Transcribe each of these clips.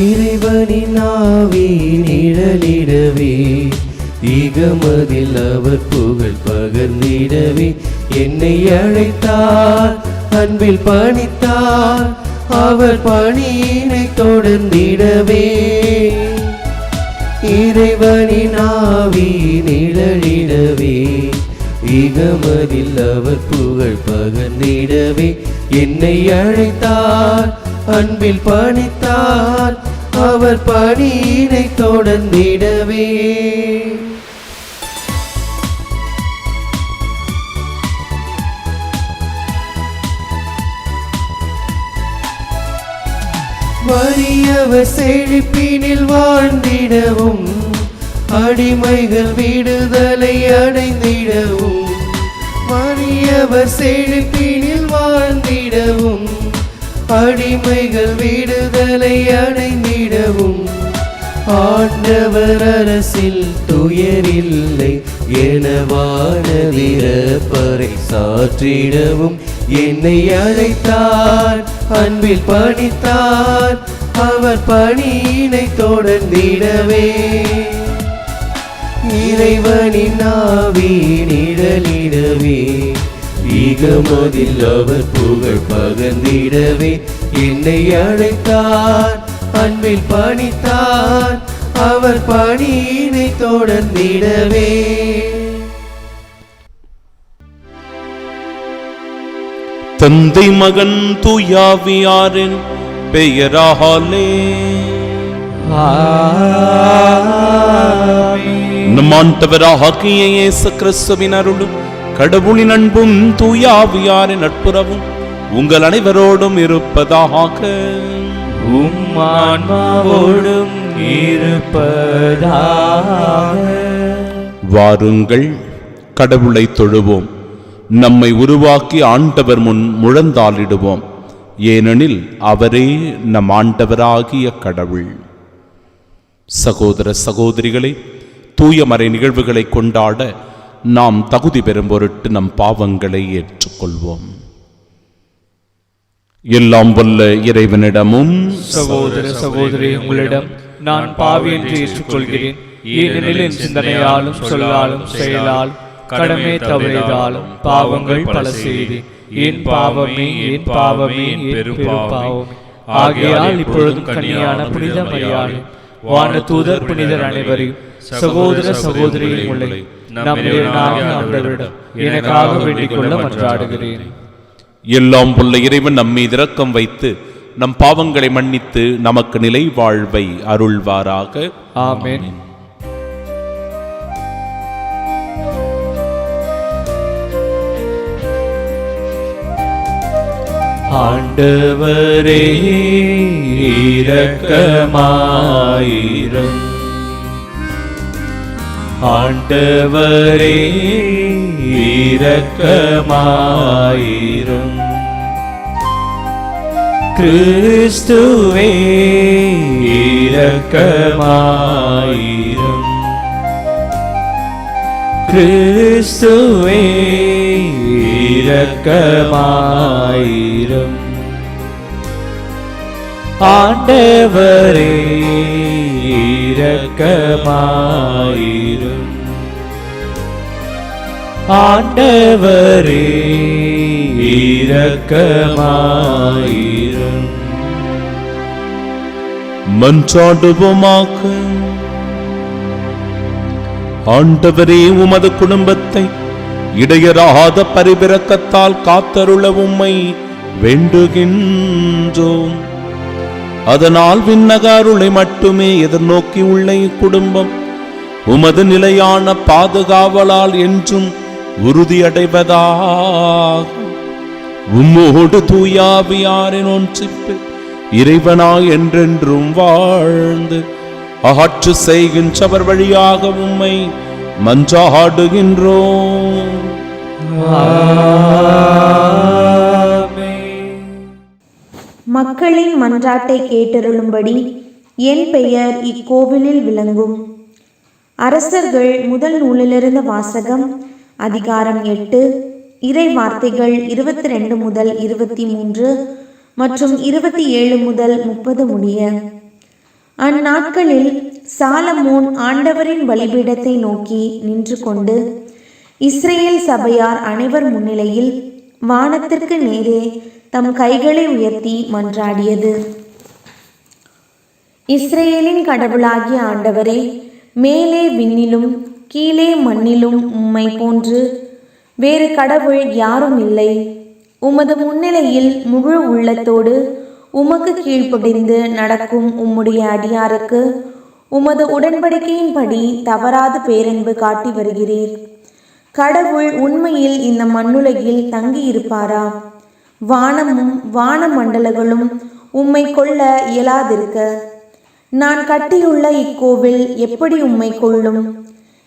இறைவனின் ஆவி நிழலிடவே ஈகமதில் அவர் புகழ் பகர்ந்திடவே என்னை அழைத்தார், அன்பில் பணித்தார், அவர் பணியினை தொடர்ந்திடவே. இறைவனின் ஆவி நிழலிடவே ஈகமதில் அவர் புகழ் பகர்ந்திடவே என்னை அழைத்தார், அன்பில் பணித்தார், அவர் பணியினை தொடர்ந்திடவே. வறியவர் செழிப்பினில் வாழ்ந்திடவும் அடிமைகள் விடுதலை அடைந்திடவும். வறியவர் செழிப்பினில் வாழ்ந்திடவும் அடிமைகள் விடுதலை அடைந்திடவும். ஆண்டவர் அரசில் துயரில்லை என வானதிரப்பறை சாற்றிடவும் என்னை அழைத்தார், அன்பில் பணித்தார், அவர் பணியினை தொடர்ந்திடவே. இறைவனின் ஆவி நிழலிடவே ஈகமதில் அவர் புகழ் பகர்ந்திடவே என்னை அழைத்தார், அன்பில் பணித்தார், அவர் பணியினை தொடர்ந்திடவே. தந்தை மகன் தூயாவியாரின் பெயராலே நம் ஆண்டவராகிய இயேசு கிறிஸ்துவின் அருளும் கடவுளின் அன்பும் தூயாவியாரின் நட்புறவும் உங்கள் அனைவரோடும் இருப்பதாக. ஆன்மாவோடும் இருப்பதாக. வாருங்கள், கடவுளை தொழுவோம். நம்மை உருவாக்கி ஆண்டவர் முன் முழந்தாளிடுவோம். ஏனெனில் அவரே நம் ஆண்டவராகிய கடவுள். சகோதர சகோதரிகளே, தூயமறை நிகழ்வுகளை கொண்டாட நாம் தகுதி பெறும் பொருட்டு நம் பாவங்களை ஏற்றுக்கொள்வோம். எல்லாம் வல்ல இறைவனிடமும் சகோதர சகோதரி உங்களிடம் நான் பாவி என்று ஏற்றுக்கொள்கிறேன். ஏனெனில் என் சிந்தனையாலும் சொல்லாலும் செயலாலும் கடமை தவறியதாலும் பாவங்கள் பல செய்தேன். என் பாவமே என் பாவமே என் பெரும் பாவமே. ஆகையால் இப்பொழுதும் கன்னியான புனித மரியாதை வான தூதர் புனிதர் அனைவரையும் சகோதர சகோதரிகளை எனக்காக வேண்டிக் கொள்ள மன்றாடுகிறேன். எல்லாம் உள்ள இறைவன் நம்மீது இரக்கம் வைத்து நம் பாவங்களை மன்னித்து நமக்கு நிலை வாழ்வை அருள்வாராக. ஆமென். ஆண்டவரே இரக்கமாயிரும். ஆண்டவரே இரக்கமாயிரும். கிறிஸ்துவே இரக்கமாயிரும். கிறிஸ்துவே இரக்கமாயிரும். ஆண்டவரே இரக்கமாயிரும். ஆண்டவரே இரக்கமாயிரும். மன்றாடுவோமாக. ஆண்டவரே, உமது குடும்பத்தை இடையராத பரிபிரக்கத்தால் காத்தருள உம்மை வேண்டுகின்றோம். அதனால் விண்ணக அருளை மட்டுமே எதிர்நோக்கி உள்ள இக்குடும்பம் உமது நிலையான பாதுகாவலால் என்றும் உறுதியடைவதாக. உம்மோடு தூயாவியாரின் ஒன்றிப்பு இறைவனாய் என்றென்றும் வாழ்ந்து ஆட்சி செய்கின்றவர் வழியாக உம்மை மன்றாடுகின்றோம். மக்களின் மன்றாட்டை கேட்டருளும்படி என் பெயர் இக்கோவிலில் விளங்கும். அரசர்கள் முதல் நூலிலிருந்து வாசகம். அதிகாரம் 8, இறை வார்த்தைகள் 22 முதல் 23 மற்றும் 27 முதல் 30 முடிய. அந்நாட்களில் சாலமோன் ஆண்டவரின் பலிபீடத்தை நோக்கி நின்று கொண்டு இஸ்ரேல் சபையார் அனைவர் முன்னிலையில் வானத்திற்கு நேரே தம் கைகளை உயர்த்தி மன்றாடியது. இஸ்ரேலின் கடவுளாகிய ஆண்டவரே, மேலே விண்ணிலும் கீழே மண்ணிலும் உம்மை போன்று வேறு கடவுள் யாரும் இல்லை. உமது முன்னிலையில் முழு உள்ளத்தோடு உமக்கு கீழ்ப்படிந்து நடக்கும் உம்முடைய அடியாருக்கு உமது உடன்படிக்கையின்படி தவறாது பேரன்பு காட்டி வருகிறீர். கடவுள் உண்மையில் இந்த மண்ணுலகில் தங்கி இருப்பாரா? வானமும் வான மண்டலங்களும் உம்மை கொள்ள இயலாதிருக்க நான் கட்டியுள்ள இக்கோவில் எப்படி உம்மை கொள்ளும்?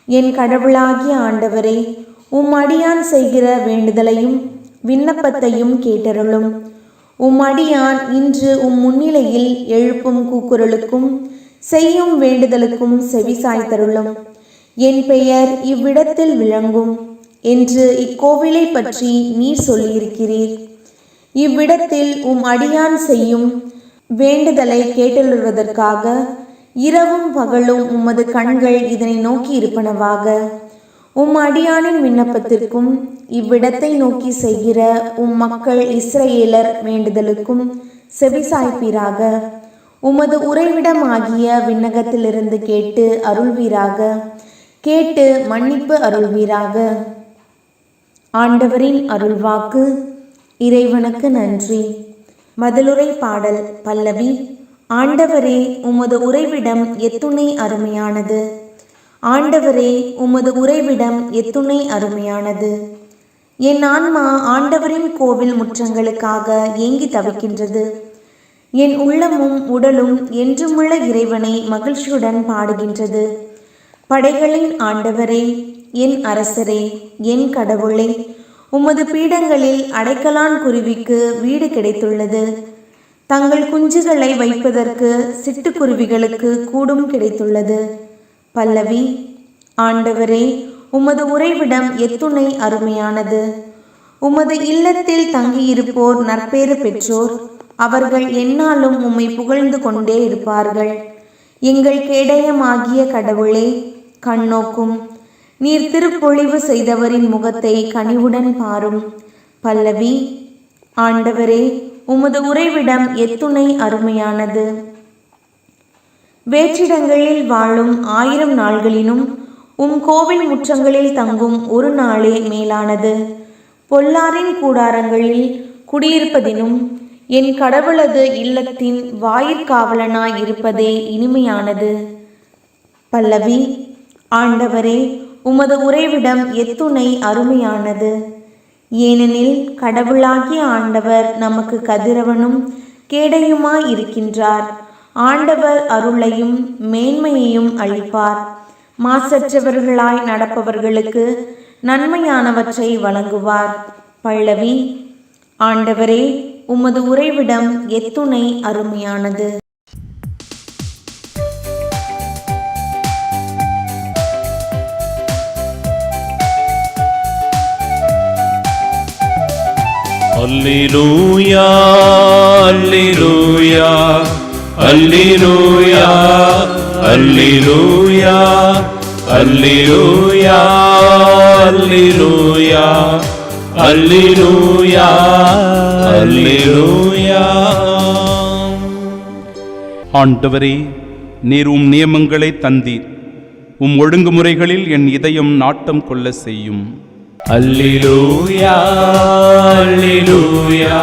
என் கடவுளாகிய ஆண்டவரே, உம் அடியான் செய்கிற வேண்டுதலையும் விண்ணப்பத்தையும் கேட்டருளும். உம் அடியான் இன்று உம் முன்னிலையில் எழுப்பும் கூக்குரலுக்கும் செய்யும் வேண்டுதலுக்கும் செவிசாய்த்தருளும். என் பெயர் இவ்விடத்தில் விளங்கும் என்று இக்கோவிலை பற்றி நீர் சொல்லியிருக்கிறீர். இவ்விடத்தில் உம் அடியான் செய்யும் வேண்டுதலை கேட்டருள்வதற்காக இரவும் பகலும் உமது கண்கள் இதனை நோக்கி இருப்பனவாக. உம் அடியானின் விண்ணப்பத்திற்கும் இவ்விடத்தை நோக்கி செய்கிற உம் மக்கள் இஸ்ரவேலர் வேண்டுதலுக்கும் செவிசாய்ப்பீராக. உமது உறைவிடமாகிய விண்ணகத்திலிருந்து கேட்டு அருள்வீராக. கேட்டு மன்னிப்பு அருள்வீராக. ஆண்டவரின் அருள்வாக்கு. இறைவனுக்கு நன்றி. மதிலுரை பாடல் பல்லவி. ஆண்டவரே, உமது உறைவிடம் எத்துணை அருமையானது. ஆண்டவரே, உமது உறைவிடம் எத்துணை அருமையானது. என் ஆன்மா ஆண்டவரின் கோவில் முற்றங்களுக்காக ஏங்கி தவிக்கின்றது. என் உள்ளமும் உடலும் என்றுமுள்ள இறைவனை மகிழ்ச்சியுடன் பாடுகின்றது. படைகளின் ஆண்டவரே, என் அரசரே, என் கடவுளே, உமது பீடங்களில் அடைக்கலான் குருவிக்கு வீடு கிடைத்துள்ளது. தங்கள் குஞ்சுகளை வைப்பதற்கு சிட்டுக்குருவிகளுக்கு கூடும் கிடைத்துள்ளது. பல்லவி. ஆண்டவரே, உமது உறைவிடம் எத்துணை அருமையானது. உமது இல்லத்தில் தங்கியிருப்போர் நற்பேறு பெற்றோர். அவர்கள் எந்நாளும் உம்மை புகழ்ந்து கொண்டே இருப்பார்கள். எங்கள் கேடயமாகிய கடவுளே, கண்ணோக்கும். நீர் திருப்பொழிவு செய்தவரின் முகத்தை கனிவுடன் பாரும். பல்லவி. ஆண்டவரே, உமது உறைவிடம் எத்துணை அருமையானது. வேற்றிடங்களில் வாழும் 1000 நாள்களினும் உம் கோவில் முற்றங்களில் தங்கும் ஒரு நாளே மேலானது. பொல்லாரின் கூடாரங்களில் குடியிருப்பதினும் என் கடவுளது இல்லத்தின் வாயிற்காவலனாய் இருப்பதே இனிமையானது. பல்லவி. ஆண்டவரே, உமது உறைவிடம் எத்துணை அருமையானது. ஏனெனில் கடவுளாகிய ஆண்டவர் நமக்கு கதிரவனும் கேடையுமாய் இருக்கின்றார். ஆண்டவர் அருளையும் மேன்மையையும் அளிப்பார். மாசற்றவர்களாய் நடப்பவர்களுக்கு நன்மையானவற்றை வழங்குவார். பல்லவி. ஆண்டவரே, உமது உறைவிடம் எத்துணை அருமையானது. அல்லேலூயா, அல்லேலூயா, அல்லேலூயா, அல்லேலூயா, அல்லேலூயா, அல்லேலூயா, அல்லேலூயா, அல்லேலூயா. ஆண்டவரே, நீர் உம் நியமங்களை தந்தீர். உம் ஒழுங்குமுறைகளில் என் இதயம் நாட்டம் கொள்ள செய்யும். அல்லேலூயா, அல்லேலூயா,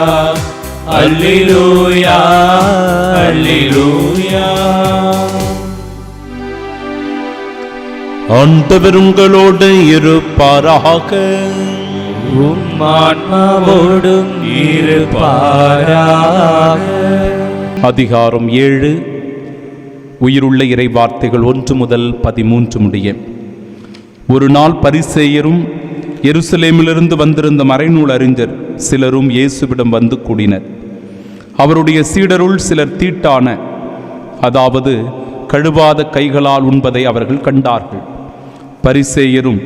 அல்லேலூயா, அல்லேலூயா. ஆண்டவர் உங்களோடு இருப்பாராக. உம் ஆன்மாவோடும் இருப்பாராக. அதிகாரம் 7. உயிருள்ள இறை வார்த்தைகள் 1 முதல் 13 முடிய. ஒரு நாள் பரிசேயரும் எருசலேமிலிருந்து வந்திருந்த மறைநூல் அறிஞர் சிலரும் இயேசுவிடம் வந்து கூடினர். அவருடைய சீடருள் சிலர் தீட்டான, அதாவது கழுவாத கைகளால் உண்பதை அவர்கள் கண்டார்கள். பரிசேயரும்,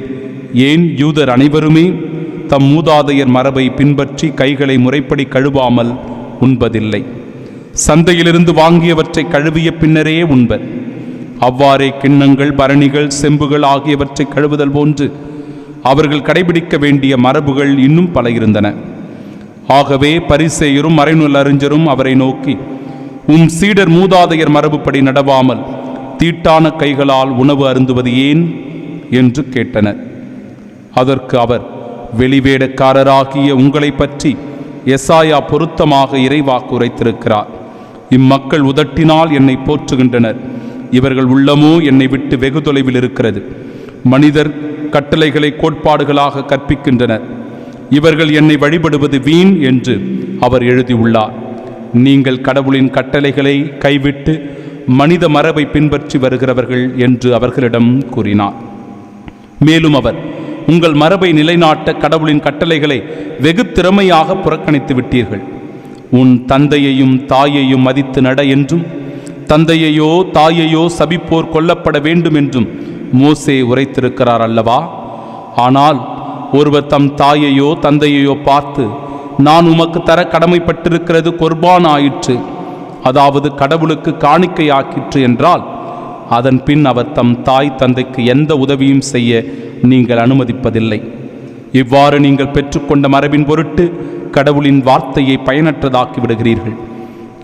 ஏன் யூதர் அனைவருமே தம் மூதாதையர் மரபை பின்பற்றி கைகளை முறைப்படி கழுவாமல் உண்பதில்லை? சந்தையிலிருந்து வாங்கியவற்றை கழுவிய பின்னரே உண்பர். அவ்வாறே கிண்ணங்கள், பரணிகள், செம்புகள் ஆகியவற்றை கழுவுதல் போன்று அவர்கள் கடைபிடிக்க வேண்டிய மரபுகள் இன்னும் பல இருந்தன. ஆகவே பரிசேயரும் மறைநூல் அறிஞரும் அவரை நோக்கி, உம் சீடர் மூதாதையர் மரபுப்படி நடவாமல் தீட்டான கைகளால் உணவு அருந்துவது ஏன் என்று கேட்டனர். அதற்கு அவர், வெளிவேடக்காரராகிய உங்களை பற்றி எசாயா பொருத்தமாக இறைவாக்கு உரைத்திருக்கிறார். இம்மக்கள் உதட்டினால் என்னை போற்றுகின்றனர், இவர்கள் உள்ளமோ என்னை விட்டு வெகு தொலைவில் இருக்கிறது. மனிதர் கட்டளைகளை கோட்பாடுகளாக கற்பிக்கின்றனர், இவர்கள் என்னை வழிபடுவது வீண் என்று அவர் எழுதியுள்ளார். நீங்கள் கடவுளின் கட்டளைகளை கைவிட்டு மனித மரபை பின்பற்றி வருகிறவர்கள் என்று அவர்களிடம் கூறினார். மேலும் அவர், உங்கள் மரபை நிலைநாட்ட கடவுளின் கட்டளைகளை வெகு திறமையாக புறக்கணித்து விட்டீர்கள். உன் தந்தையையும் தாயையும் மதித்து நட என்றும், தந்தையையோ தாயையோ சபிப்போர் கொல்லப்பட வேண்டும் என்றும் மோசே உரைத்திருக்கிறார் அல்லவா? ஆனால் ஒருவர் தம் தாயையோ தந்தையையோ பார்த்து, நான் உமக்கு தர கடமைப்பட்டிருக்கிறது குர்பான் ஆயிற்று, அதாவது கடவுளுக்கு காணிக்கை ஆக்கிற்று என்றால், அதன் பின் அவர் தம் தாய் தந்தைக்கு எந்த உதவியும் செய்ய நீங்கள் அனுமதிப்பதில்லை. இவ்வாறு நீங்கள் பெற்றுக்கொண்ட மரபின் பொருட்டு கடவுளின் வார்த்தையை பயனற்றதாக்கி விடுகிறீர்கள்.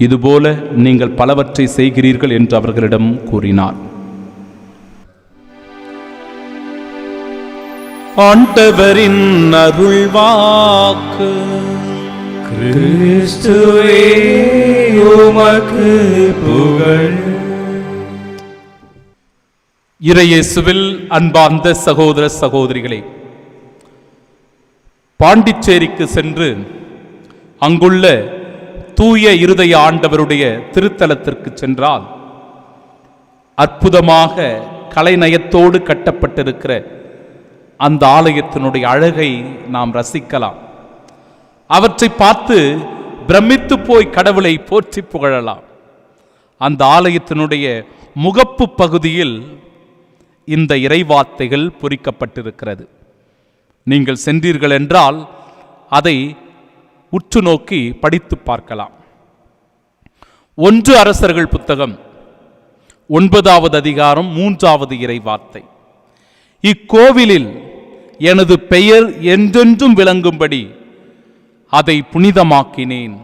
இதுபோல நீங்கள் பலவற்றை செய்கிறீர்கள் என்று அவர்களிடம் கூறினார். ஆண்டவரின் அருள்வாக்கு. கிறிஸ்துவே உமக்கு புகழ். இறையேசுவில் அன்பார்ந்த சகோதர சகோதரிகளே, பாண்டிச்சேரிக்கு சென்று அங்குள்ள தூய இருதய ஆண்டவருடைய திருத்தலத்திற்கு சென்றால் அற்புதமாக கலைநயத்தோடு கட்டப்பட்டிருக்கிற அந்த ஆலயத்தினுடைய அழகை நாம் ரசிக்கலாம். அவற்றை பார்த்து பிரமித்து போய் கடவுளை போற்றி புகழலாம். அந்த ஆலயத்தினுடைய முகப்பு பகுதியில் இந்த இறைவார்த்தைகள் பொறிக்கப்பட்டிருக்கிறது. நீங்கள் சென்றீர்கள் என்றால் அதை உற்று நோக்கி படித்து பார்க்கலாம். 1 அரசர்கள் புத்தகம் 9வது அதிகாரம் 3வது இறைவார்த்தை. இக்கோவிலில் எனது பெயர் என்றென்றும் விளங்கும்படி அதை புனிதமாக்கினேன்.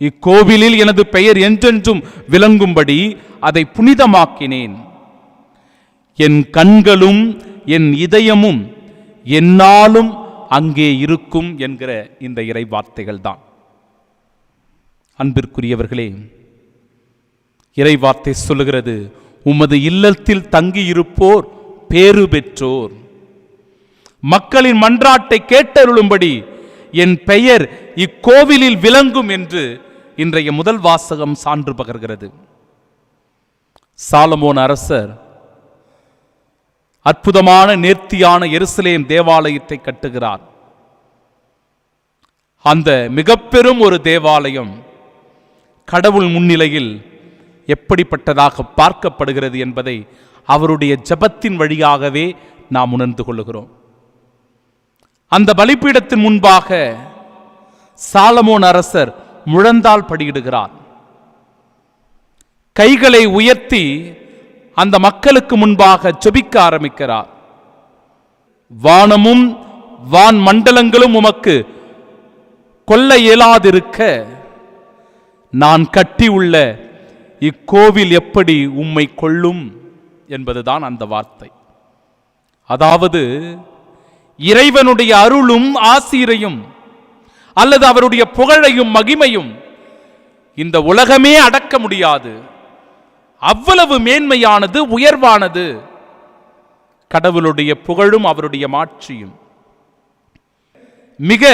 இக்கோவிலில் எனது பெயர் என்றென்றும் விளங்கும்படி அதை புனிதமாக்கினேன். என் கண்களும் என் இதயமும் என்னாலும் அங்கே இருக்கும் என்கிற இந்த இறைவார்த்தைகள் தான். அன்பிற்குரியவர்களே, இறைவார்த்தை சொல்லுகிறது, உமது இல்லத்தில் தங்கியிருப்போர் பேறு பெற்றோர். மக்களின் மன்றாட்டை கேட்டருளும்படி என் பெயர் இக்கோவிலில் விளங்கும் என்று இன்றைய முதல் வாசகம் சான்று பகர்கிறது. சாலமோன் அரசர் அற்புதமான நேர்த்தியான எருசலேம் தேவாலயத்தை கட்டுகிறார். அந்த மிக பெரும் ஒரு தேவாலயம் கடவுள் முன்னிலையில் எப்படிப்பட்டதாக பார்க்கப்படுகிறது என்பதை அவருடைய ஜெபத்தின் வழியாகவே நாம் உணர்ந்து கொள்ளுகிறோம். அந்த பலிபீடத்தின் முன்பாக சாலமோன் அரசர் முழந்தால் படியிடுகிறார். கைகளை உயர்த்தி அந்த மக்களுக்கு முன்பாக ஜெபிக்க ஆரம்பிக்கிறார். வானமும் வான் மண்டலங்களும் உமக்கு கொல்ல இயலாதிருக்க நான் கட்டியுள்ள இக்கோவில் எப்படி உம்மை கொள்ளும் என்பதுதான் அந்த வார்த்தை. அதாவது இறைவனுடைய அருளும் ஆசீரையும் அல்லது அவருடைய புகழையும் மகிமையும் இந்த உலகமே அடக்க முடியாது. அவ்வளவு மேன்மையானது, உயர்வானது கடவுளுடைய புகழும் அவருடைய மாட்சியும். மிக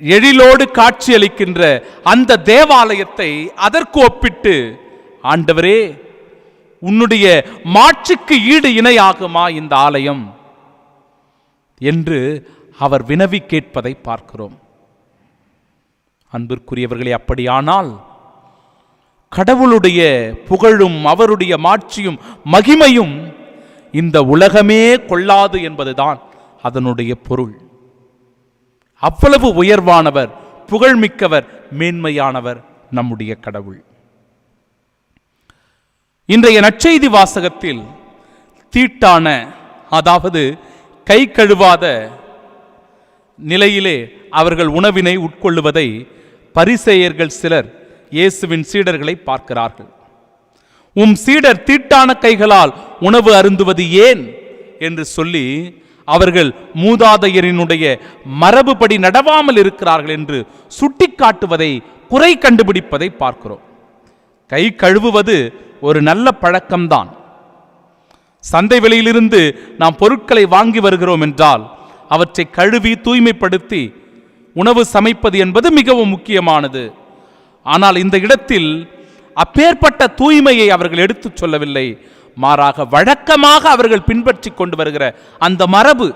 எழிலோடு காட்சியளிக்கின்ற அந்த தேவாலயத்தை அதற்கு ஒப்பிட்டு, ஆண்டவரே உன்னுடைய மாட்சிக்கு ஈடு இணையாகுமா இந்த ஆலயம் என்று அவர் வினவி கேட்பதை பார்க்கிறோம். அன்பிற்குரியவர்களே, அப்படியானால் கடவுளுடைய புகழும் அவருடைய மாட்சியும் மகிமையும் இந்த உலகமே கொள்ளாது என்பதுதான் அதனுடைய பொருள். அவ்வளவு உயர்வானவர், புகழ்மிக்கவர், மேன்மையானவர் நம்முடைய கடவுள். இன்றைய நற்செய்தி வாசகத்தில் தீட்டான, அதாவது கை கழுவாத நிலையிலே அவர்கள் உணவினை உட்கொள்ளுவதை பரிசேயர்கள் சிலர் இயேசுவின் சீடர்களை பார்க்கிறார்கள். சீடர் தீட்டான கைகளால் உணவு அருந்துவது ஏன் என்று சொல்லி அவர்கள் மூதாதையரினுடைய மரபுபடி நடவாமல் இருக்கிறார்கள் என்று சுட்டிக்காட்டுவதை, குறை கண்டுபிடிப்பதை பார்க்கிறோம். கை கழுவுவது ஒரு நல்ல பழக்கம்தான். சந்தை வெளியிலிருந்து நாம் பொருட்களை வாங்கி வருகிறோம் என்றால் அவற்றை கழுவி தூய்மைப்படுத்தி உணவு சமைப்பது என்பது மிகவும் முக்கியமானது. ஆனால் இந்த இடத்தில் அப்பேற்பட்ட தூய்மையை அவர்கள் எடுத்துச் சொல்லவில்லை. மாறாக வழக்கமாக அவர்கள் பின்பற்றி கொண்டு வருகிற அந்த மரபு,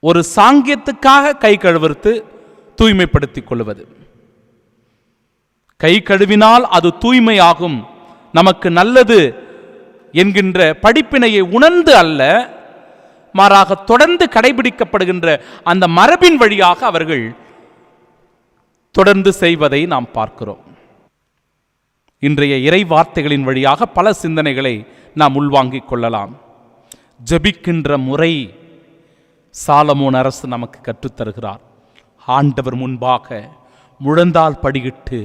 ஒரு சாங்கியத்துக்காக கை கழுவித்து தூய்மைப்படுத்திக் கொள்வது. கை கழுவினால் அது தூய்மையாகும், நமக்கு நல்லது என்கின்ற படிப்பினையை உணர்ந்து அல்ல, மாறாக தொடர்ந்து கடைபிடிக்கப்படுகின்ற அந்த மரபின் வழியாக அவர்கள் தொடர்ந்து செய்வதை நாம் பார்க்கிறோம். இன்றைய இறை வார்த்தைகளின் வழியாக பல சிந்தனைகளை நாம் உள்வாங்கிக் கொள்ளலாம். ஜெபிக்கின்ற முறை சாலமோன் அரசு நமக்கு கற்றுத்தருகிறார். ஆண்டவர் முன்பாக முழந்தால் படியிட்டு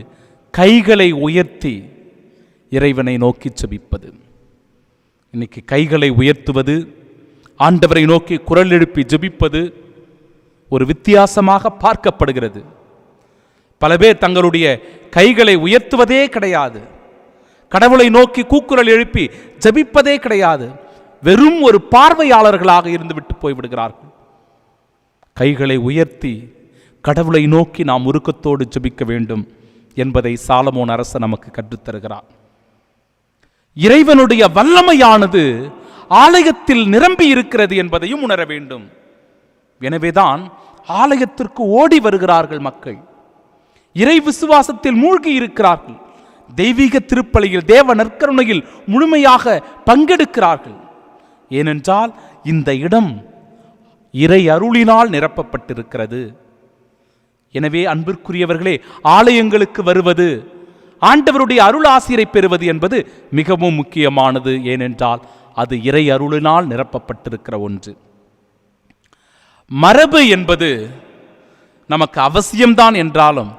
கைகளை உயர்த்தி இறைவனை நோக்கி ஜெபிப்பது. இன்னைக்கு கைகளை உயர்த்துவது, ஆண்டவரை நோக்கி குரல் எழுப்பி ஜெபிப்பது ஒரு வித்தியாசமாக பார்க்கப்படுகிறது. பல பேர் தங்களுடைய கைகளை உயர்த்துவதே கிடையாது, கடவுளை நோக்கி கூக்குரல் எழுப்பி ஜெபிப்பதே கிடையாது, வெறும் ஒரு பார்வையாளர்களாக இருந்துவிட்டு போய்விடுகிறார்கள். கைகளை உயர்த்தி கடவுளை நோக்கி நாம் உருக்கத்தோடு ஜெபிக்க வேண்டும் என்பதை சாலமோன் அரசு நமக்கு கற்றுத்தருகிறார். இறைவனுடைய வல்லமையானது ஆலயத்தில் நிரம்பி இருக்கிறது என்பதையும் உணர வேண்டும். எனவேதான் ஆலயத்திற்கு ஓடி வருகிறார்கள் மக்கள், இறை விசுவாசத்தில் மூழ்கி இருக்கிறார்கள், தெய்வீக திருப்பலியில் தேவ நற்கருணையில் முழுமையாக பங்கெடுக்கிறார்கள். ஏனென்றால் இந்த இடம் இறை அருளினால் நிரப்பப்பட்டிருக்கிறது. எனவே அன்பிற்குரியவர்களே, ஆலயங்களுக்கு வருவது, ஆண்டவருடைய அருள் ஆசிரை பெறுவது என்பது மிகவும் முக்கியமானது. ஏனென்றால் அது இறை அருளினால் நிரப்பப்பட்டிருக்கிற ஒன்று. மரபு என்பது நமக்கு அவசியம்தான் என்றாலும்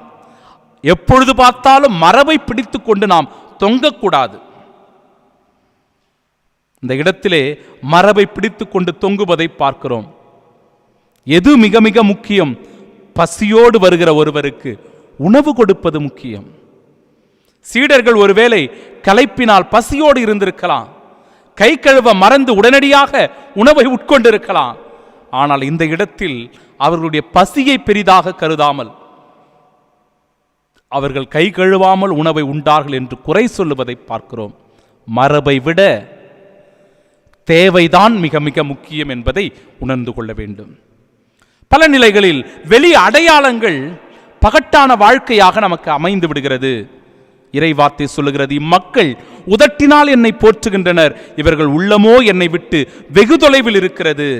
எப்பொழுது பார்த்தாலும் மரபை பிடித்து கொண்டு நாம் தொங்கக்கூடாது. இந்த இடத்திலே மரபை பிடித்து கொண்டு தொங்குவதை பார்க்கிறோம். எது மிக மிக முக்கியம்? பசியோடு வருகிற ஒருவருக்கு உணவு கொடுப்பது முக்கியம். சீடர்கள் ஒருவேளை களைப்பினால் பசியோடு இருந்திருக்கலாம், கை கழுவ மறந்து உடனடியாக உணவை உட்கொண்டிருக்கலாம். ஆனால் இந்த இடத்தில் அவர்களுடைய பசியை பெரிதாக கருதாமல் அவர்கள் கை கழுவாமல் உணவை உண்டார்கள் என்று குறை சொல்லுவதை பார்க்கிறோம். மரபை விட தேவைதான் மிக மிக முக்கியம் என்பதை உணர்ந்து கொள்ள வேண்டும். பல நிலைகளில் வெளி அடையாளங்கள் பகட்டான வாழ்க்கையாக நமக்கு அமைந்து விடுகிறது. இறைவார்த்தை சொல்லுகிறது, இம்மக்கள் உதட்டினால் என்னை போற்றுகின்றனர், இவர்கள் உள்ளமோ என்னை விட்டு வெகு தொலைவில் இருக்கிறது,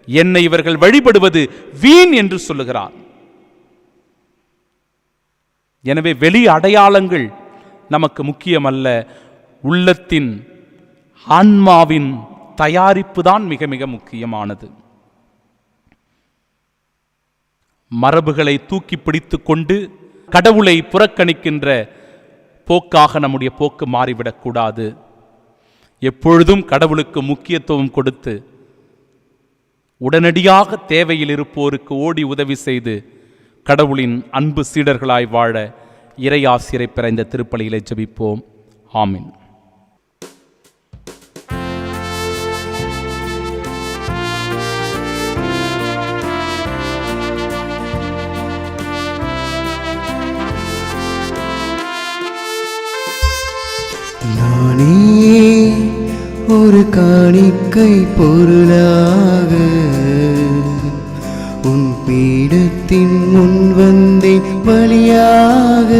என்னை இவர்கள் வழிபடுவது வீண் என்று சொல்லுகிறார். எனவே வெளி அடையாளங்கள் நமக்கு முக்கியமல்ல, உள்ளத்தின் ஆன்மாவின் தயாரிப்பு தான் மிக மிக முக்கியமானது. மரபுகளை தூக்கி பிடித்து கொண்டு கடவுளை புறக்கணிக்கின்ற போக்காக நம்முடைய போக்கு மாறிவிடக்கூடாது. எப்பொழுதும் கடவுளுக்கு முக்கியத்துவம் கொடுத்து உடனடியாக தேவையில் இருப்போருக்கு ஓடி உதவி செய்து கடவுளின் அன்பு சீடர்களாய் வாழ இறை ஆசிரை பெற இந்த திருப்பலியிலே ஜெபிப்போம். ஆமீன். நானே ஒரு காணிக்கை பொருளாக உன் பீடத்தின் முன் வந்தேன், பலியாக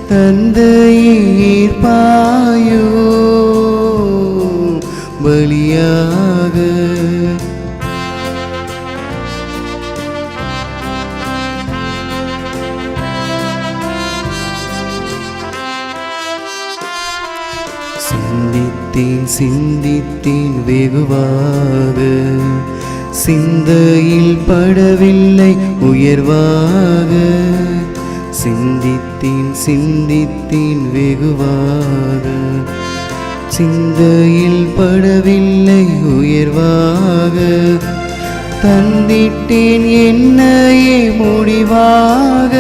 தந்தையே ஏற்பாயோ, பலியாக. சிந்தித்தேன் வெகுவாக, சிந்தையில் படவில்லை உயர்வாக. சிந்தித்தேன் வெகுவாக, சிந்தையில் படவில்லை உயர்வாக. தந்திட்டேன் என்னையே முடிவாக,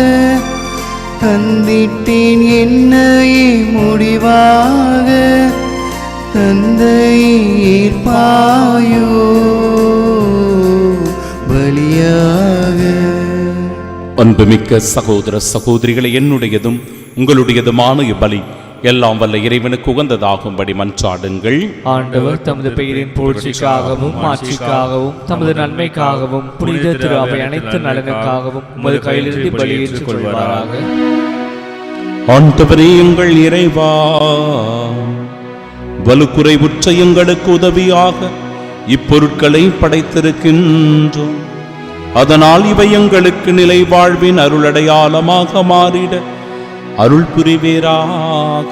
தந்திட்டேன் என்னையே முடிவாக. தந்தை ஏற்பாயோ பலியாக. அன்புமிக்க சகோதர சகோதரிகளை, என்னுடையதும் உங்களுடையதுமான இப்பலி எல்லாம் வல்ல இறைவனுக்கு உகந்ததாகும்படி மன்றாடுங்கள். ஆண்டவர் தமது பெயரின் புகழ்ச்சிக்காகவும் மாட்சிக்காகவும் தமது நன்மைக்காகவும் புனித திரு அவை அனைத்து நலனுக்காகவும் உமது கையிலிருந்து பலியேற்றுக் கொள்வாராக. ஆண்டவரே எங்கள் இறைவா, வலுக்குறைவுற்ற எங்களுக்கு உதவியாக இப்பொருட்களை படைத்திருக்கின்றோம். அதனால் இவை எங்களுக்கு நிலை வாழ்வின் அருளடையாளமாக மாறிட அருள் புரிவீராக.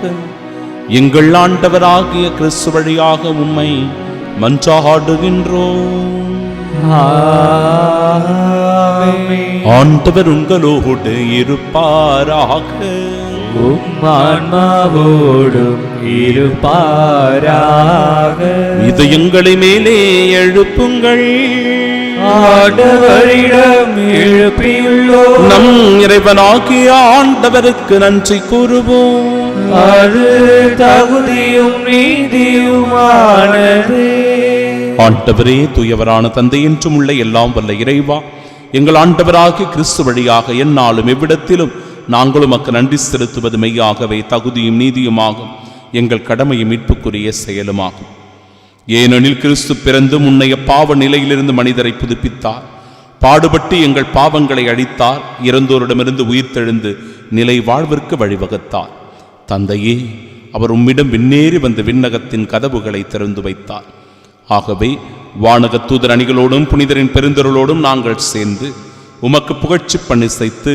எங்கள் ஆண்டவராகிய கிறிஸ்து வழியாக உம்மை மன்றாடுகின்றோம். ஆண்டவர் உங்களோடு இருப்பாராக. ஆன்மாவோடும் இருப்பாராக. இதயங்களை மேலே எழுப்புங்கள். ஆண்டவரிடம் எழுப்பியுள்ளோம். நம் இறைவனாகிய ஆண்டவருக்கு நன்றி கூறுவோம். அது தகுதியும் நீதியுமானது. ஆண்டவரே, தூயவரான தந்தை என்றும் உள்ள எல்லாம் வல்ல இறைவா, எங்கள் ஆண்டவராகிய கிறிஸ்து வழியாக எந்நாளும் எவ்விடத்திலும் நாங்கள் உமக்கு நன்றி செலுத்துவது மெய்யாகவே தகுதியும் நீதியுமாகும், எங்கள் கடமையும் மீட்புக்குரிய செயலுமாகும். ஏனெனில் கிறிஸ்து பிறந்து முன்னைய பாவ நிலையிலிருந்து மனிதரை புதுப்பித்தார், பாடுபட்டு எங்கள் பாவங்களை அழித்தார், இறந்தோரிடமிருந்து உயிர்த்தெழுந்து நிலை வாழ்விற்கு வழிவகுத்தார். தந்தையே, அவர் உம்மிடம் விண்ணேறி வந்து விண்ணகத்தின் கதவுகளை திறந்து வைத்தார். ஆகவே வானக தூதர் அணிகளோடும் புனிதரின் பெருந்தொருளோடும் நாங்கள் சேர்ந்து உமக்கு புகழ்ச்சி பண்ணிசைத்து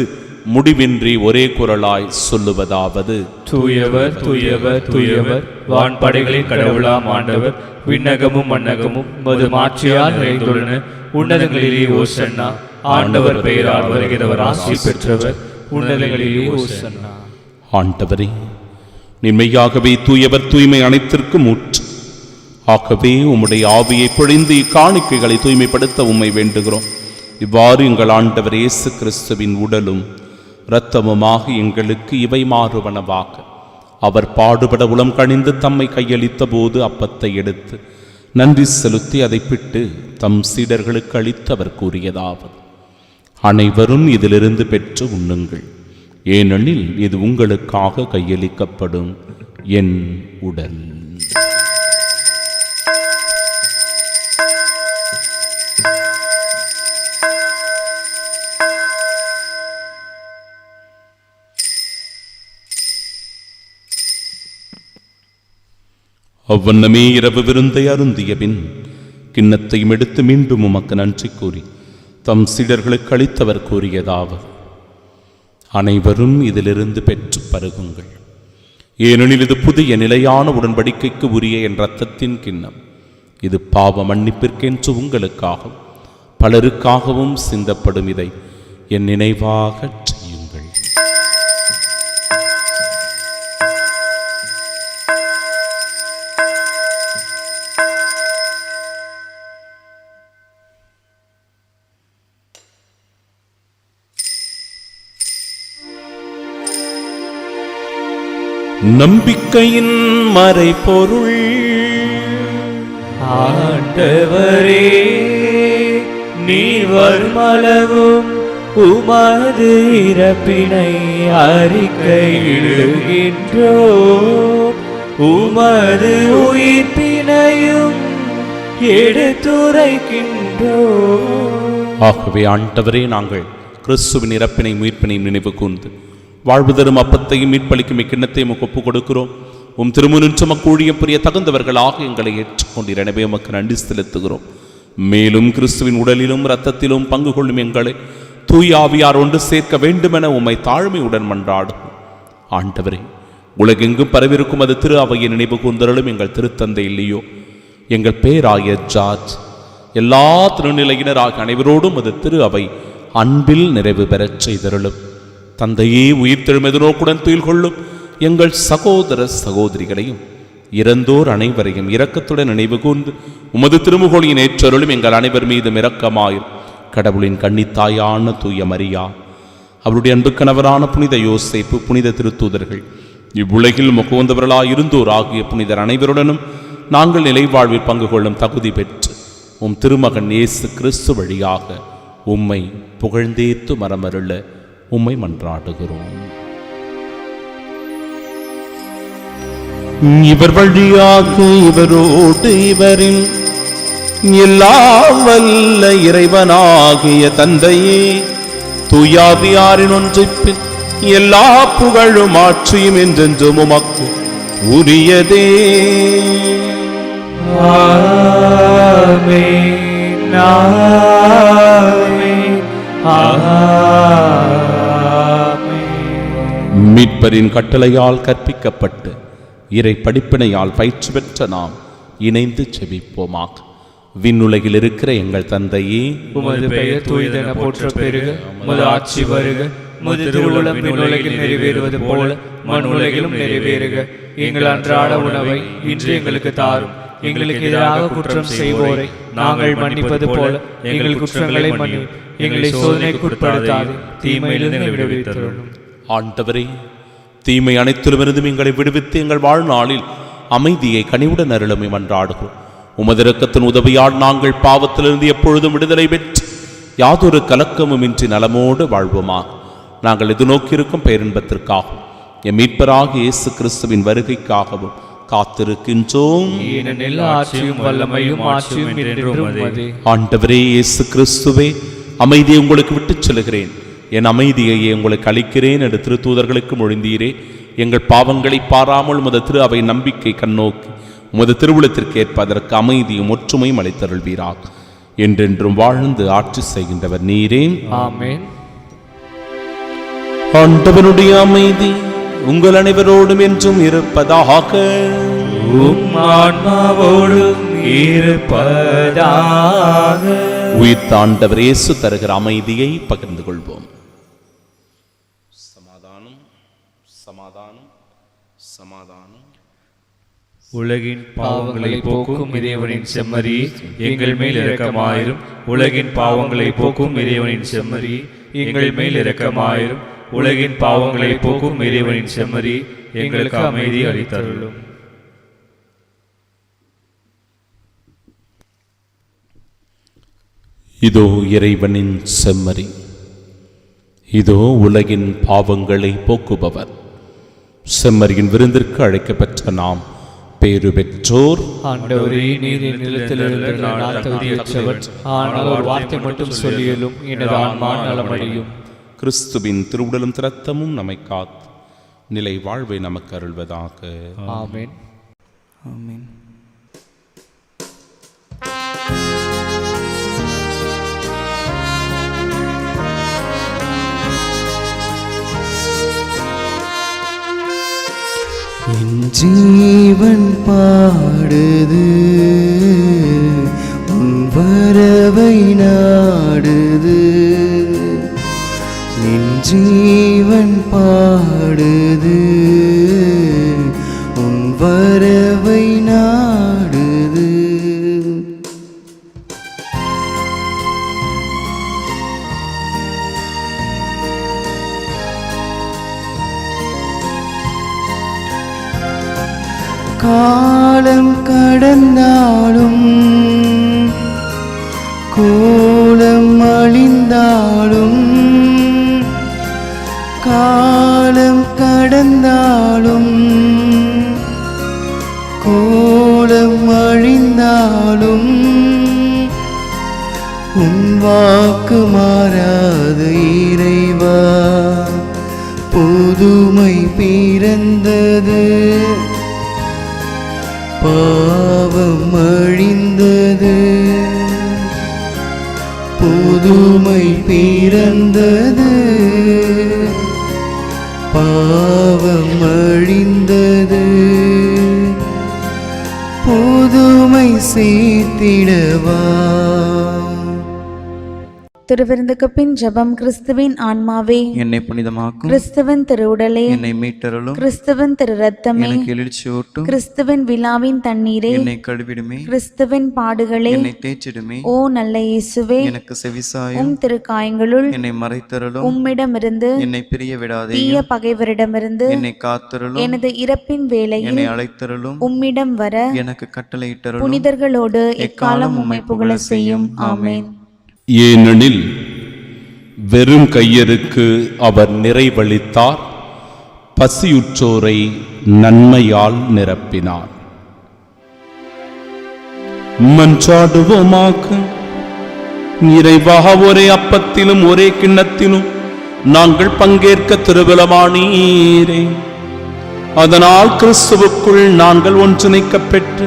முடிவின்றி ஒரே குரலாய் சொல்லுவதாவது: தூயவர் தூயவர் தூயவர், வான்படைகளின் கடவுளாம் ஆண்டவர், விண்ணகமும் மண்ணகமும் மது மாட்சியால் நிறைந்துள்ளன. உன்னதங்களிலே ஓசன்னா. ஆண்டவர் பெயரால் வருகிறவர் ஆசி பெற்றவர். உன்னதங்களிலே ஓசன்னா. ஆண்டவரே, நிம்மையாகவே தூயவர், தூய்மை அனைத்திற்கும் ஊற்று. ஆகவே உம்முடைய ஆவியை பொழிந்து இக்காணிக்கைகளை தூய்மைப்படுத்த உம்மை வேண்டுகிறோம். இவ்வாறு எங்கள் ஆண்டவர் இயேசு கிறிஸ்துவின் உடலும் இரத்தமுமாக எங்களுக்கு இவை மாறுவனவாக. அவர் பாடுபட உளம் கணிந்து தம்மை கையளித்த போது அப்பத்தை எடுத்து நன்றி செலுத்தி அதை பிட்டு தம் சீடர்களுக்கு அளித்து அவர் கூறியதாவது: அனைவரும் இதிலிருந்து பெற்று உண்ணுங்கள், ஏனெனில் இது உங்களுக்காக கையளிக்கப்படும் என் உடல். அவ்வண்ணமே இரவு விருந்தை அருந்திய பின் கிண்ணத்தையும் எடுத்து மீண்டும் உமக்கு நன்றி கூறி தம் சீடர்களுக்கு அளித்தவர் கூறியதாவது: அனைவரும் இதிலிருந்து பெற்று பருகுங்கள், ஏனெனில் இது புதிய நிலையான உடன்படிக்கைக்கு உரிய என் இரத்தத்தின் கிண்ணம். இது பாவ மன்னிப்பிற்கென்று உங்களுக்காகவும் பலருக்காகவும் சிந்தப்படும். இதை என் நினைவாகச் செய்யுங்கள். நம்பிக்கையின் மறைபொருள். ஆண்டவரே, நீர் வருமளவும் உமது இறப்பினை அறிக்கையிடுகின்றோம், உமது உயிர்ப்பினையும் எடுத்துரைக்கின்றோம். ஆகவே ஆண்டவரே, நாங்கள் கிறிஸ்துவின் இறப்பினை உயிர்ப்பினையும் நினைவு கூர்ந்து வாழ்வு தரும் அப்பத்தையும் மீட்பளிக்கும் இக்கிண்ணத்தையும் ஒப்புக் கொடுக்கிறோம். உம் திருமுனின்று மக்கு ஊழியம் புரிய தகுந்தவர்களாக எங்களை ஏற்றுக்கொண்டீர். எனவே உமக்கு நன்றி செலுத்துகிறோம். மேலும் கிறிஸ்துவின் உடலிலும் இரத்தத்திலும் பங்கு கொள்ளும் எங்களை தூய ஆவியார் ஒன்று சேர்க்க வேண்டுமென உம்மை தாழ்மையுடன் மன்றாடும். ஆண்டவரே, உலகெங்கும் பரவிருக்கும் அது திரு அவையை நினைவு கூர்ந்தருளும். எங்கள் திருத்தந்தை இல்லையோ எங்கள் பேராய ஜார்ஜ், எல்லா திருநிலையினராக அனைவரோடும் அது திரு அவை அன்பில் நிறைவு பெறச் செய்தருளும். தந்தையே, உயிர்த்தெழும் எதிர்நோக்குடன் துயில் கொள்ளும் எங்கள் சகோதர சகோதரிகளையும் இறந்தோர் அனைவரையும் இரக்கத்துடன் நினைவு கூர்ந்து உமது திருமுகொழியின் ஏற்றருளும். எங்கள் அனைவர் மீதும் இரக்கமாயும். கடவுளின் கன்னித்தாயான தூய மரியா, அவருடைய அன்பு கணவரான புனித யோசேப்பு, புனித திருத்தூதர்கள், இவ்வுலகில் முகவந்தவர்களாய் இருந்தோர் ஆகிய புனிதர் அனைவருடனும் நாங்கள் நிலை வாழ்வில் பங்கு கொள்ளும் தகுதி பெற்று உம் திருமகன் இயேசு கிறிஸ்து வழியாக உம்மை புகழ்ந்தேத்து மரமருள உம்மை மன்றாடுகிறோம். இவர் வழியாக இவரோடு இவரில் எல்லாம் வல்ல இறைவனாகிய தந்தையே, தூயாவியாரின் ஒன்றிப்பில் எல்லா புகழும் ஆட்சியும் என்றென்றும் உமக்கு உரியதே. ஆமென், ஆமென், ஆமென். மீட்பரின் கட்டளையால் கற்பிக்கப்பட்டு இறை படிப்பினையால் பயிற்சி பெற்ற நாம் இணைந்து செபிப்போமாக. விண்ணுலகில் இருக்கிற எங்கள் தந்தையே, உமது பெயர் தூயதென போற்ற பெருக, உமது ஆட்சி வருக, உமது திருவுளம் விண்ணுலகில் நிறைவேறுவது போல மண்ணுலகிலும் நிறைவேறுக. எங்கள் அன்றாட உணவை இன்று எங்களுக்கு தாரும். எங்களுக்கு எதிராக குற்றம் செய்வோரை நாங்கள் மன்னிப்பது போல எங்கள் குற்றங்களை மன்னியும். எங்களை சோதனைக்கு உட்படுத்தாது, தீமையிலிருந்து எங்களை விடுவித்தருளும். ஆண்டவரே, தீமை அனைத்திலுமிருந்தும் எங்களை விடுவித்து எங்கள் வாழ்நாளில் அமைதியை கனிவுடன் அருளுமை மன்றாடுகிறோம். உமது இரக்கத்தின் உதவியால் நாங்கள் பாவத்திலிருந்து எப்பொழுதும் விடுதலை பெற்று யாதொரு கலக்கமும் இன்றி நலமோடு வாழ்வோமா. நாங்கள் எதிர்நோக்கியிருக்கும் பேரின்பத்திற்காகவும் எம் மீட்பராக இயேசு கிறிஸ்துவின் வருகைக்காகவும் காத்திருக்கின்றோம். ஏனெனில் ஆட்சியும் வல்லமையும் ஆட்சியும் என்றென்றும் உமதே. ஆண்டவரே இயேசு கிறிஸ்துவே, அமைதியை உங்களுக்கு விட்டுச் செல்கிறேன், என் அமைதியையே உங்களுக்கு அளிக்கிறேன் என்று திருத்தூதர்களுக்கு மொழிந்தீரே. எங்கள் பாவங்களை பாராமல் உமது திரு அவை நம்பிக்கை கண்ணோக்கி உமது திருவுளத்திற்கு ஏற்ப அதற்கு அமைதியும் ஒற்றுமையும் அளித்தருள்வீராக. என்றென்றும் வாழ்ந்து ஆட்சி செய்கின்றவர் நீரே. ஆமென். ஆண்டவனுடைய அமைதி உங்கள் அனைவரோடும் என்றும் இருப்பதாக. உம் ஆன்மாவோடும் இருப்பதாக. உயிர்த்த ஆண்டவர் இயேசு தருகிற அமைதியை பகிர்ந்து கொள்வோம். சமாதானம், சமாதானம், சமாதானம். உலகின் பாவங்களை போக்கும் இறைவனின் செம்மறி, எங்கள் மேல் இரக்கமாயிரும். உலகின் பாவங்களை போக்கும் இறைவனின் செம்மறி, எங்கள் மேல் இரக்கமாயிரும். உலகின் பாவங்களை போக்கும் இறைவனின் செம்மறி, எங்களுக்கு அமைதி அளித்தருளும். இதோ இறைவனின் செம்மறி, இதோ உலகின் பாவங்களை போக்குபவர். செம்மறியின் விருந்திற்கு அழைக்கப்பெற்ற நாம் பேறு பெற்றோர். ஆண்டவரே, நீர் என் நிலத்தில் எழுந்த நான் தகுதியற்றவர், ஆனால் ஒரு வார்த்தை மட்டும் சொல்லியலும் எனது ஆன்மா நலமடையும். கிறிஸ்துவின் திருவுடலும் திரத்தமும் நம்மை காத்து நிலை வாழ்வை நமக்கு அருள்வதாக. ஆமென். ஆமென். என் ஜீவன் பாடுது, உன் வரவை நாடுது. என் ஜீவன் பாடுது, உன் வரவை நாடுது. காலம் கடந்தாலும் கோலம் அழிந்தாலும், காலம் கடந்தாலும் கோலம் அழிந்தாலும், உன் வாக்கு மாறாது இறைவா. புதுமை பிறந்தது, பாவம் அழிந்தது. புதுமை பிறந்தது, பாவம் அழிந்தது. அழைத்திடவா. திருவிருந்துக்கு பின் ஜெபம். கிறிஸ்துவின் ஆன்மாவே என்னை புனிதமாக்கும். கிறிஸ்துவின் திருவுடலே என்னை மீட்டருளும். கிறிஸ்துவின் திரு ரத்தமே எனக்கு எழுச்சியூட்டும். கிறிஸ்துவின் விழாவின் தண்ணீரே என்னை கழுவிடுமே. கிறிஸ்துவின் பாடுகளே என்னை தேய்ச்சிடுமே. ஓ நல்ல இயேசுவே, எனக்கு செவிசாயும். உம் திருக்காயங்களுள் என்னை மறைத்தருளும். உம்மிடமிருந்து என்னை பிரிய விடாதே. தீய பகைவரிடமிருந்து என்னை காத்தருளும். எனது இறப்பின் வேளையில் என்னை அழைத்தருளும். உம்மிடம் வர எனக்கு கட்டளையிட்டருளும். புனிதர்களோடு எக்காலம் உம்மை புகழ செய்யும். ஆமென். ஏனெனில் வெறும் கையருக்கு அவர் நிறைவளித்தார், பசியுற்றோரை நன்மையால் நிரப்பினார். மன்றாடுவோமாக. இறைவா, ஒரே அப்பத்திலும் ஒரே கிண்ணத்திலும் நாங்கள் பங்கேற்க திருவிழமானீரே. அதனால் கிறிஸ்துவுக்குள் நாங்கள் ஒன்றிணைக்கப் பெற்று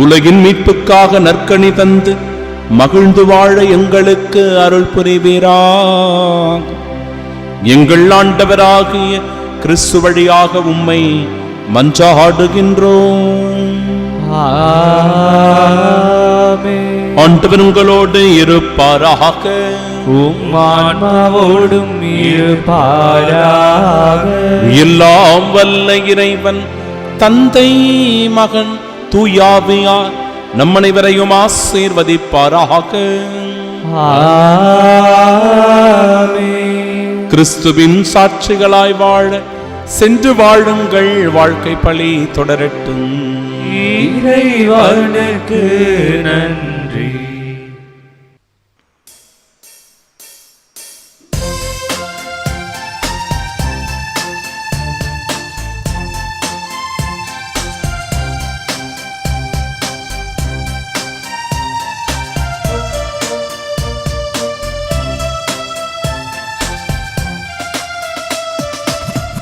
உலகின் மீட்புக்காக நற்கனி தந்து மகிழ்ந்து வாழ எங்களுக்கு அருள் புரிவீராக. எங்கள் ஆண்டவராகிய கிறிஸ்து வழியாக உம்மை மன்றாடுகின்றோம். ஆமென். ஆண்டவர் உங்களோடு இருப்பாராக. உம் ஆன்மாவோடும் இருப்பாராக. எல்லாம் வல்ல இறைவன் தந்தை, மகன், தூயாவியார் நம் அனைவரையும் ஆசீர்வதிப்பாராக. ஆமென். கிறிஸ்துவின் சாட்சிகளாய் வாழ சென்று வாழுங்கள். வாழ்க்கை பழி தொடரட்டும். இறைவனுக்கு நன்றி.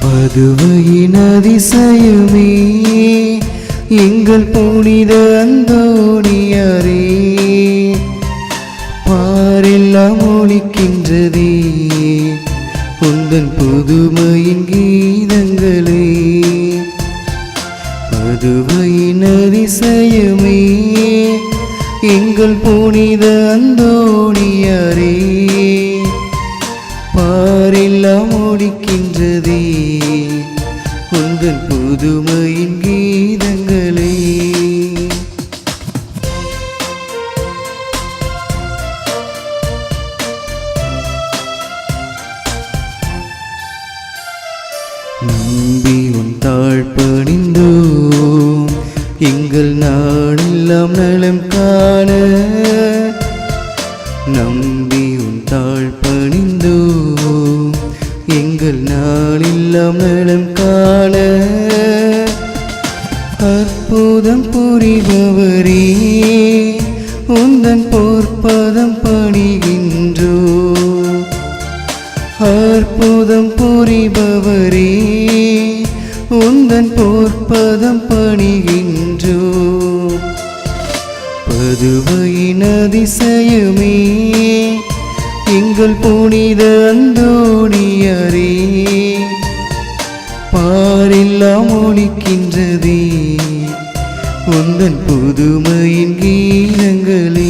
பதுவையின் அதிசயமே, எங்கள் புனித அந்தோணியாரே, பாரெல்லாம் ஒலிக்கின்றதே உந்தன் புதுமையின் கீதங்களே. பதுவையின் அதிசயமே, எங்கள் புனித அந்தோணியாரே, பாரெல்லாம் ஒலிக்கின்றதே உந்தன் புதுமையின் கீதங்களே. நம்பி உன் தாழ் பணிந்தோம், எங்கள் நாளெல்லாம் நலம் காண. நம்பி உன் தாழ் பணிந்தோம், எங்கள் நாளெல்லாம் நலம் காண. அற்புதம் புரிபவரே, உந்தன் பொற்பதம் பணிகின்றோ. அற்புதம் புரிபவரே, உந்தன் பொற்பதம் பணிகின்றோ. பதுவையின் அதிசயமே, எங்கள் புனித அந்தோணியாரே, பாரெல்லாம் ஒலிக்கின்றதே உந்தன் புதுமையின் கீதங்களே.